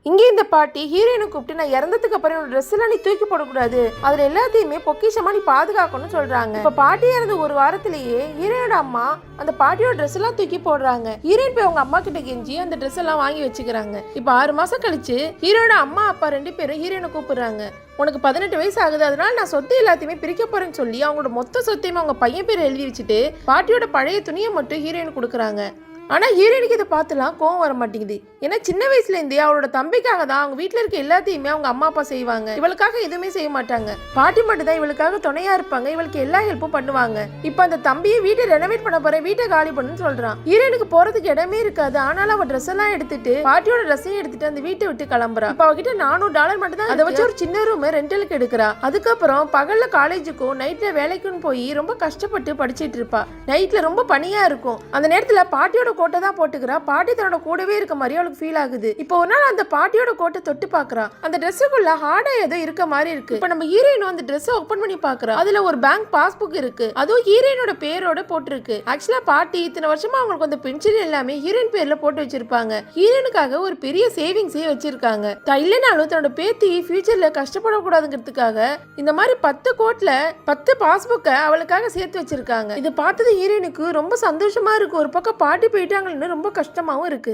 இங்கே இந்த பாட்டி ஹீரோயினை கூப்பிட்டு நான் இறந்ததுக்கு அப்புறம் என்னோட ட்ரெஸ் எல்லாம் நீ தூக்கி போடக்கூடாது, அதுல எல்லாத்தையுமே பொக்கிஷமா நீ பாதுகாக்கணும்னு சொல்றாங்க. இப்ப பாட்டி இறந்து ஒரு வாரத்திலேயே ஹீரோனோட அம்மா அந்த பாட்டியோட ட்ரெஸ் எல்லாம் தூக்கி போடுறாங்க. ஹீரோயின் போய் அவங்க அம்மா கிட்ட கெஞ்சி அந்த ட்ரெஸ் எல்லாம் வாங்கி வச்சுக்கிறாங்க. இப்ப 6 மாசம் கழிச்சு ஹீரோனோட அம்மா அப்பா 2 பேரும் ஹீரோயினை கூப்பிடுறாங்க. உனக்கு 18 வயசு ஆகுது, அதனால நான் சொத்து எல்லாத்தையுமே பிரிக்க போறேன்னு சொல்லி அவங்களோட மொத்த சொத்தையுமே அவங்க பையன் பேர் எழுதி வச்சுட்டு பாட்டியோட பழைய துணியை மட்டும் ஹீரோயின் கொடுக்குறாங்க. ஆனா ஹீரோயினுக்கு இதை பார்த்துலாம் கோவம் வர மாட்டேங்குது. ஏன்னா சின்ன வயசுல இருந்தே அவளோட தம்பிக்காக தான் அவங்க வீட்டுல இருக்க எல்லாத்தையுமே அவங்க அம்மா அப்பா செய்வாங்க. இவளுக்காக எதுவுமே செய்ய மாட்டாங்க. பாட்டி மட்டும் தான் இவளுக்காக துணையா இருப்பாங்க, இவளுக்கு எல்லா ஹெல்ப்பும் பண்ணுவாங்க. இப்ப அந்த தம்பியை வீட்டை ரெனோவேட் பண்ண போறேன், வீட்டை காலி பண்ணுன்னு சொல்றான். ஹீரோயினுக்கு போறதுக்கு இடமே இருக்காது. ஆனாலும் அவ ட்ரெஸ் எல்லாம் எடுத்துட்டு பாட்டியோட ட்ரெஸ்ஸையும் எடுத்துட்டு அந்த வீட்டை விட்டு கிளம்புறா. இப்ப அவகிட்ட $400 மட்டும் தான், அதை வச்சு ஒரு சின்ன ரூம் ரெண்டலுக்கு எடுக்கிறா. அதுக்கப்புறம் பகல்ல காலேஜுக்கும் நைட்ல வேலைக்கும் போய் ரொம்ப கஷ்டப்பட்டு படிச்சிட்டு இருப்பா. நைட்ல ரொம்ப பனியா இருக்கும். அந்த நேரத்துல பாட்டியோட கோட்டை தான் போட்டுக்கிறா. பாட்டி தன்னோட கூடவே இருக்க மாதிரி அவளுக்கு ஃபீல் ஆகுது. இப்போ ஒரு நாள் அந்த பாட்டியோட கோட்டை தொட்டு பாக்குறா. அந்த ட்ரெஸ்ஸுக்குள்ள ஹார்டா ஏதோ இருக்க மாதிரி இருக்கு. இப்ப நம்ம ஹீரோயின் அந்த ட்ரெஸ் ஓபன் பண்ணி பாக்குறா. அதுல ஒரு பேங்க் பாஸ்புக் இருக்கு. அதுவும் ஹீரோயினோட பேரோட போட்டிருக்கு. ஆக்சுவலா பாட்டி இத்தனை வருஷமா அவங்களுக்கு அந்த பென்ஷன் எல்லாமே ஹீரோயின் பேர்ல போட்டு வச்சிருப்பாங்க. ஹீரோயினுக்காக ஒரு பெரிய சேவிங்ஸே வச்சிருக்காங்க. இல்லைனாலும் தன்னோட பேத்தி ஃபியூச்சர்ல கஷ்டப்படக்கூடாதுங்கிறதுக்காக இந்த மாதிரி 10 கோட்ல 10 பாஸ்புக்க அவளுக்காக சேர்த்து வச்சிருக்காங்க. இது பார்த்தது ஹீரோயினுக்கு ரொம்ப சந்தோஷமா இருக்கு. ஒரு பக்கம் பாட்டி போயிட்டாங்கன்னு ரொம்ப கஷ்டமாவும் இருக்கு.